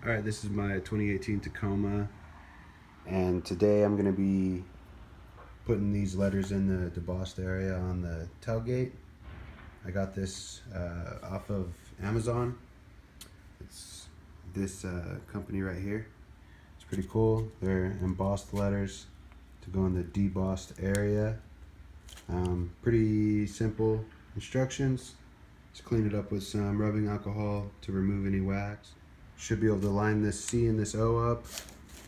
Alright, this is my 2018 Tacoma, and today I'm going to be putting these letters in the embossed area on the tailgate. I got this off of Amazon. It's this company right here. It's pretty cool. They're embossed letters to go in the debossed area. Pretty simple instructions. Just clean it up with some rubbing alcohol to remove any wax. Should be able to line this C and this O up.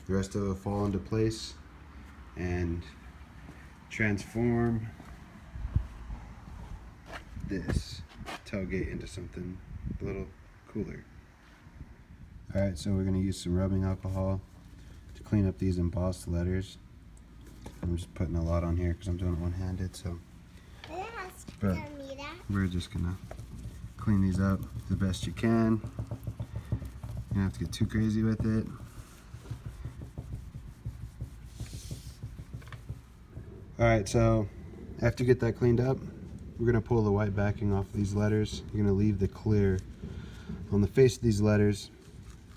The rest of it will fall into place and transform this tailgate into something a little cooler. Alright, so we're going to use some rubbing alcohol to clean up these embossed letters. I'm just putting a lot on here because I'm doing it one-handed, so but we're just going to clean these up the best you can. You don't have to get too crazy with it. Alright, so after you get that cleaned up, we're going to pull the white backing off these letters. You're going to leave the clear on the face of these letters.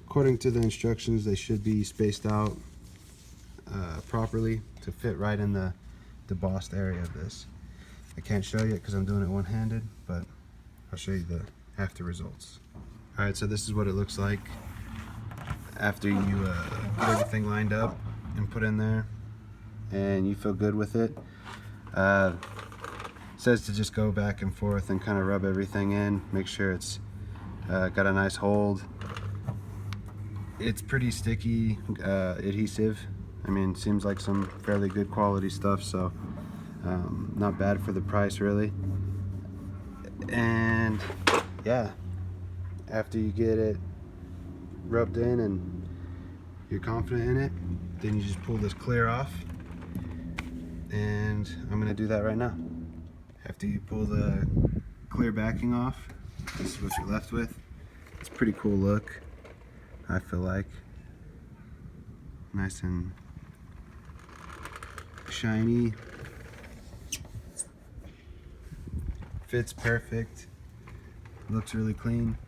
According to the instructions, they should be spaced out properly to fit right in the embossed area of this. I can't show you because I'm doing it one-handed, but I'll show you the after results. Alright, so this is what it looks like after you get everything lined up and put in there and you feel good with it. It says to just go back and forth and kind of rub everything in, make sure it's got a nice hold. It's pretty sticky adhesive. I mean, seems like some fairly good quality stuff, so not bad for the price really. And yeah, after you get it rubbed in and you're confident in it, then you just pull this clear off, and I'm going to do that right now. After you pull the clear backing off, this is what you're left with. It's a pretty cool look, I feel like. Nice and shiny. Fits perfect. Looks really clean.